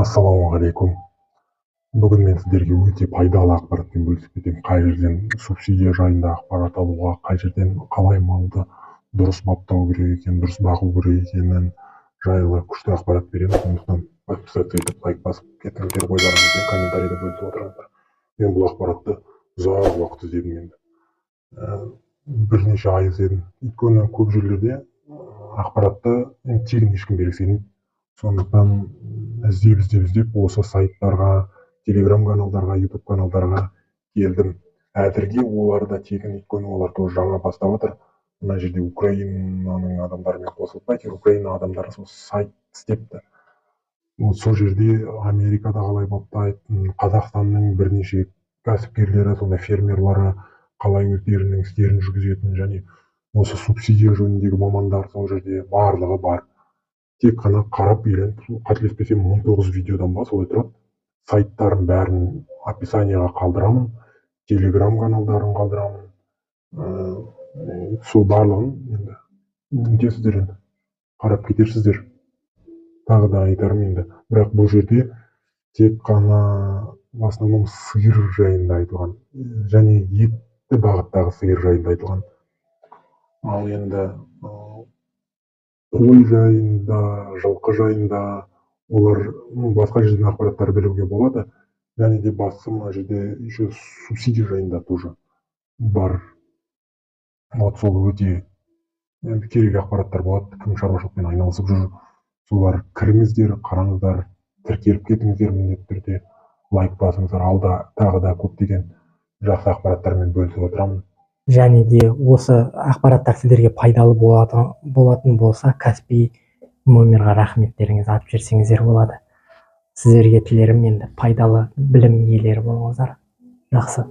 Ассалаумағалейкум. Бүгін мен сіздерге өте пайдалы ақпаратпен бөлісіп кетемін. Қай жерден субсидия жайында ақпарат алуға, қай жерден қалай малды дұрыс баптау керек екенін, дұрыс бағу керек екенін жайлы күшті ақпарат беремін. Сондықтан подписаться етіп, лайк басып кетіңіздер, ойларыңызбен комментарийде бөлісіп отырыңыздар. Мен бұл ақпаратты ұзақ уақыт іздедім енді. Бірнеше ай іздедім. Өйткені көп жерлерде ақпаратты тегін ешкім бергісі келмейді. Сондықтан іздеп осы сайттарға, телеграм каналдарға, ютуб каналдарға келдім. Әзірге олар да тегін, өйткені олар тоже жаңа бастап жатыр. Мына жерде Украинаның адамдарымен қосылып, әйтеуір Украина адамдары сол сайт істепті. Сол жерде Америкада қалай баптайтын, Қазақстанның бірнеше кәсіпкерлері, сондай фермерлары қалай өздерінің істерін жүргізетін, және осы субсидия жөніндегі мамандар сол жерде барлығы бар. Тек қана қарап үйреніп, қателеспесем 19 видеодан ба солай тұрады. Сайттарын бәрін описанияға қалдырамын, телеграм каналдарын қалдырамын. Сол барлығын енді өтесіздер, енді қарап кетерсіздер. Тағы да айтарым енді, бірақ бұл жерде тек қана в основном сиыр жайында айтылған, және етті бағыттағы сиыр жайында айтылған. Ал енді қой жайында, жылқы жайында олар басқа жерден ақпараттар білуге болады. Және де бастысы мына жерде еще субсидия жайында тоже бар. Вот сол өте керек ақпараттар болады. Кім шаруашылықпен айналысып жүр, солар кіріңіздер, қараңыздар, тіркеліп кетіңіздер міндетті түрде, лайк басыңыздар. Алда тағы да көптеген жақсы ақпараттармен бөлісіп отырамын. Және де осы ақпараттар сіздерге пайдалы болатын болса, Каспий номерға рахметтеріңізді атып жіберсеңіздер болады. Сіздерге тілерім енді пайдалы білім иелері болыңыздар. Жақсы.